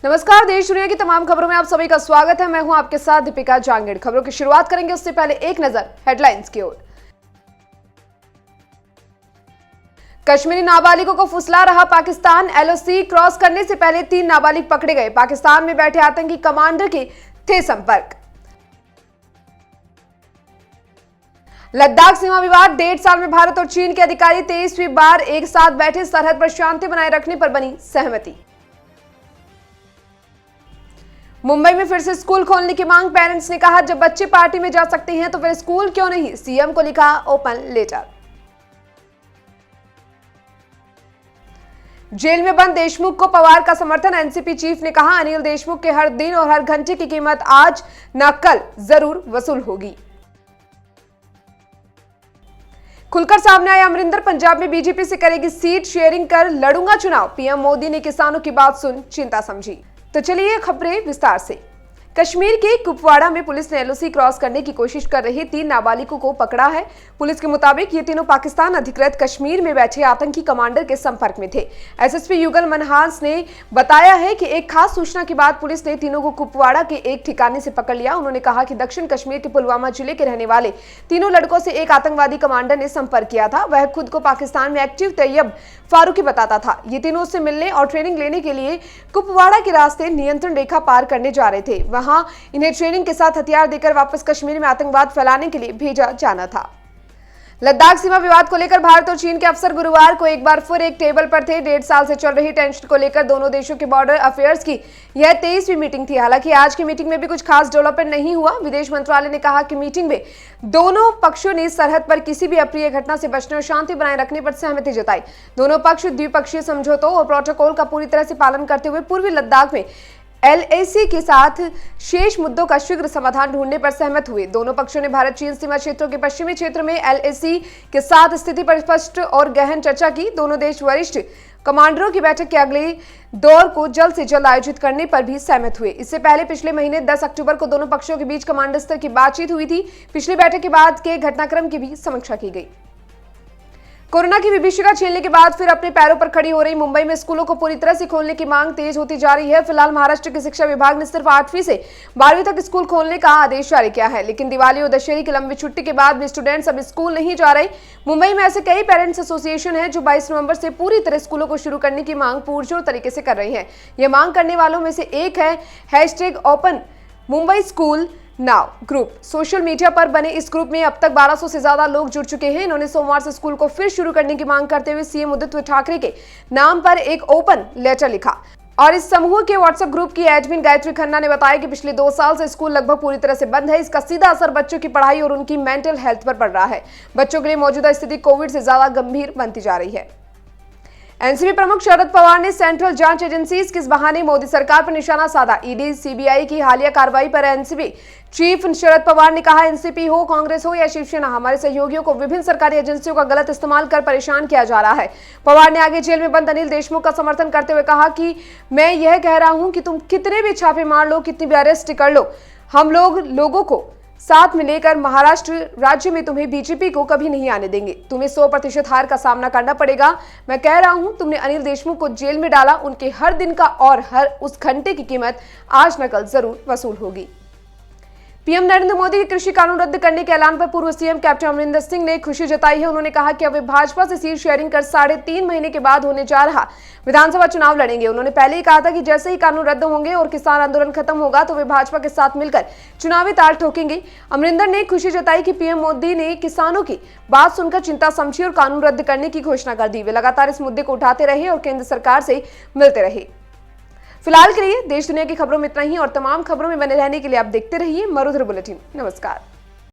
नमस्कार, देश दुनिया की तमाम खबरों में आप सभी का स्वागत है। मैं हूं आपके साथ दीपिका जांगड़। खबरों की शुरुआत करेंगे उससे पहले एक नजर हेडलाइंस की ओर। कश्मीरी नाबालिगों को फुसला रहा पाकिस्तान। एलओसी क्रॉस करने से पहले 3 नाबालिग पकड़े गए। पाकिस्तान में बैठे आतंकी कमांडर के थे संपर्क। लद्दाख सीमा विवाद, 1.5 साल में भारत और चीन के अधिकारी 23वीं बार एक साथ बैठे। सरहद पर शांति बनाए रखने पर बनी सहमति। मुंबई में फिर से स्कूल खोलने की मांग। पेरेंट्स ने कहा जब बच्चे पार्टी में जा सकते हैं तो फिर स्कूल क्यों नहीं। सीएम को लिखा ओपन लेटर। जेल में बंद देशमुख को पवार का समर्थन। एनसीपी चीफ ने कहा अनिल देशमुख के हर दिन और हर घंटे की कीमत आज न कल जरूर वसूल होगी। खुलकर सामने आया अमरिंदर। पंजाब में बीजेपी से करेगी सीट शेयरिंग कर लड़ूंगा चुनाव। पीएम मोदी ने किसानों की बात सुन चिंता समझी। तो चलिए खबरें विस्तार से। कश्मीर के कुपवाड़ा में पुलिस ने एलओसी क्रॉस करने की कोशिश कर रहे 3 नाबालिगों को पकड़ा है। पुलिस के मुताबिक ये तीनों पाकिस्तान अधिकृत कश्मीर में बैठे आतंकी कमांडर के संपर्क में थे। एसएसपी युगल मनहास ने बताया है कि एक खास सूचना के बाद पुलिस ने तीनों को कुपवाड़ा के एक ठिकाने से पकड़ लिया। उन्होंने कहा कि दक्षिण कश्मीर के पुलवामा जिले के रहने वाले तीनों लड़कों से एक आतंकवादी कमांडर ने संपर्क किया था। वह खुद को पाकिस्तान में एक्टिव तैयब फारूकी बताता था। ये तीनों उससे मिलने और ट्रेनिंग लेने के लिए कुपवाड़ा के रास्ते नियंत्रण रेखा पार करने जा रहे थे। वहां इन्हें ट्रेनिंग के साथ हथियार देकर वापस कश्मीर में आतंकवाद फैलाने के लिए भेजा जाना था। लद्दाख सीमा विवाद को लेकर भारत और चीन के अफसर गुरुवार को एक बार फिर एक टेबल पर थे। 1.5 साल से चल रही टेंशन को लेकर दोनों देशों के बॉर्डर अफेयर्स की यह 23वीं मीटिंग थी। हालांकि आज की मीटिंग में भी कुछ खास डेवलपमेंट नहीं हुआ। विदेश मंत्रालय ने कहा कि मीटिंग में दोनों पक्षों ने सरहद पर किसी भी अप्रिय घटना से बचने और शांति बनाए रखने पर सहमति जताई। दोनों पक्ष द्विपक्षीय समझौतों और प्रोटोकॉल का पूरी तरह से पालन करते हुए पूर्वी लद्दाख में एलएसी के साथ शेष मुद्दों का शीघ्र समाधान ढूंढने पर सहमत हुए। दोनों पक्षों ने भारत चीन सीमा क्षेत्रों के पश्चिमी क्षेत्र में एलएसी के साथ स्थिति पर स्पष्ट और गहन चर्चा की। दोनों देश वरिष्ठ कमांडरों की बैठक के अगले दौर को जल्द से जल्द आयोजित करने पर भी सहमत हुए। इससे पहले पिछले महीने 10 अक्टूबर को दोनों पक्षों के बीच कमांडर स्तर की बातचीत हुई थी। पिछली बैठक के बाद के घटनाक्रम की भी समीक्षा की गई। कोरोना की विभीषिका झेलने के बाद फिर अपने पैरों पर खड़ी हो रही मुंबई में स्कूलों को पूरी तरह से खोलने की मांग तेज होती जा रही है। फिलहाल महाराष्ट्र के शिक्षा विभाग ने सिर्फ 8वीं से 12वीं तक स्कूल खोलने का आदेश जारी किया है, लेकिन दिवाली और दशहरे की लंबी छुट्टी के बाद भी स्टूडेंट्स अब स्कूल नहीं जा रहे। मुंबई में ऐसे कई पेरेंट्स एसोसिएशन है जो 22 नवंबर से पूरी तरह स्कूलों को शुरू करने की मांग पुरजोर तरीके से कर रही है। यह मांग करने वालों में से एक है #open Mumbai school now group. Social media पर बने इस ग्रुप में अब तक 1200 से ज्यादा लोग जुड़ चुके हैं। इन्होंने सोमवार से स्कूल को फिर शुरू करने की मांग करते हुए सीएम उद्धव ठाकरे के नाम पर एक ओपन लेटर लिखा। और इस समूह के व्हाट्सएप ग्रुप की एडमिन गायत्री खन्ना ने बताया कि पिछले 2 साल से स्कूल लगभग पूरी तरह से बंद है। इसका सीधा असर बच्चों की पढ़ाई और उनकी मेंटल हेल्थ पर पड़ रहा है। बच्चों के लिए मौजूदा स्थिति कोविड से ज्यादा गंभीर बनती जा रही है। एनसीपी प्रमुख शरद पवार ने सेंट्रल जांच एजेंसी किस बहाने मोदी सरकार पर निशाना साधा। ईडी सीबीआई की हालिया कार्रवाई पर एनसीपी चीफ शरद पवार ने कहा एनसीपी हो, कांग्रेस हो या शिवसेना, हमारे सहयोगियों को विभिन्न सरकारी एजेंसियों का गलत इस्तेमाल कर परेशान किया जा रहा है। पवार ने आगे जेल में बंद अनिल देशमुख का समर्थन करते हुए कहा कि मैं यह कह रहा हूं कि तुम कितने भी छापे मार लो, कितनी भी अरेस्ट कर लो, हम लोगों को साथ में लेकर महाराष्ट्र राज्य में तुम्हें बीजेपी को कभी नहीं आने देंगे। तुम्हें 100% हार का सामना करना पड़ेगा। मैं कह रहा हूं तुमने अनिल देशमुख को जेल में डाला, उनके हर दिन का और हर उस घंटे की कीमत आज न कल जरूर वसूल होगी। पीएम नरेंद्र मोदी के कृषि कानून रद्द करने के ऐलान पर पूर्व सीएम कैप्टन अमरिंदर सिंह ने खुशी जताई है। उन्होंने कहा कि अब वे भाजपा से सीट शेयरिंग कर 3.5 महीने के बाद होने जा रहा विधानसभा चुनाव लड़ेंगे। उन्होंने पहले ही कहा था कि जैसे ही कानून रद्द होंगे और किसान आंदोलन खत्म होगा तो वे भाजपा के साथ मिलकर चुनावी ताल ठोकेंगे। अमरिंदर ने खुशी जताई कि पीएम मोदी ने किसानों की बात सुनकर चिंता समझी और कानून रद्द करने की घोषणा कर दी। वे लगातार इस मुद्दे को उठाते रहे और केंद्र सरकार से मिलते रहे। फिलहाल के लिए देश दुनिया की खबरों में इतना ही और तमाम खबरों में बने रहने के लिए आप देखते रहिए मरुधर बुलेटिन। नमस्कार।